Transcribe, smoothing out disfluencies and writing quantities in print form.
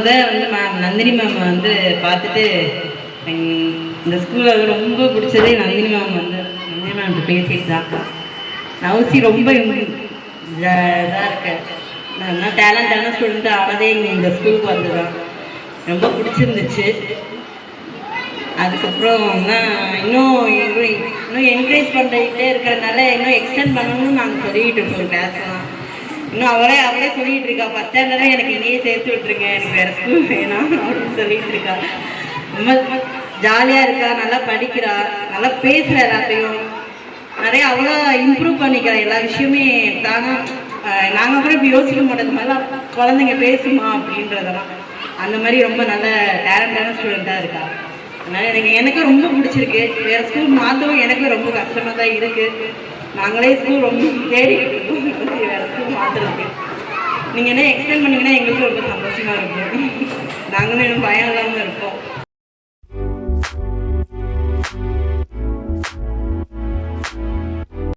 வந்து நந்தினி மேம் வந்து பார்த்துட்டு இந்த ஸ்கூலில் ரொம்ப பிடிச்சதே நந்தினி மேம் வந்து நந்தினி மேம் பேசிட்டு தான். நவசி ரொம்ப இதாக இருக்கு. நான் டேலண்டான ஸ்டூடெண்ட்டு ஆனதே இந்த ஸ்கூலுக்கு வந்துதான் ரொம்ப பிடிச்சிருந்துச்சு. அதுக்கப்புறம் இன்னும் என்கரேஜ் பண்ணிட்டே இருக்கிறதுனால இன்னும் எக்ஸ்டெண்ட் பண்ணணும்னு நாங்கள் சொல்லிக்கிட்டு இருக்கோம். கிளாஸ்லாம் இன்னும் அவளே சொல்லிகிட்டு இருக்கா. ஃபஸ்ட் ஸ்டாண்டர்டே எனக்கு இங்கேயே சேர்த்து விட்ருங்க, எனக்கு வேறு ஸ்கூல் வேணாம் அப்படின்னு சொல்லிகிட்டு இருக்கா. ரொம்ப ஜாலியாக இருக்கா, நல்லா படிக்கிறா, நல்லா பேசுகிற எல்லாத்தையும் நிறைய அவ்வளோ இம்ப்ரூவ் பண்ணிக்கிறா. எல்லா விஷயமே தானே நாங்கள் கூட இப்போ யோசிக்க மாட்டோம், இந்த மாதிரிலாம் குழந்தைங்க பேசுமா அப்படின்றதெல்லாம். அந்த மாதிரி ரொம்ப நல்ல டேலண்டான ஸ்டூடெண்ட்டாக இருக்கா. அதனால் எனக்கும் ரொம்ப பிடிச்சிருக்கு. வேறு ஸ்கூல் மாற்றவும் எனக்கும் ரொம்ப கஷ்டமாக தான் இருக்குது. நாங்களே ஸ்கூல் ரொம்ப தேடிக்கிட்டு இருக்கோம் வேறு ஸ்கூல் மாற்றுறதுக்கு. நீங்கள் என்ன எக்ஸ்டெண்ட் பண்ணிங்கன்னா எங்களுக்கும் ரொம்ப சந்தோஷமாக இருக்கும். நாங்களும் இன்னும் பயம் இல்லாமல் இருப்போம்.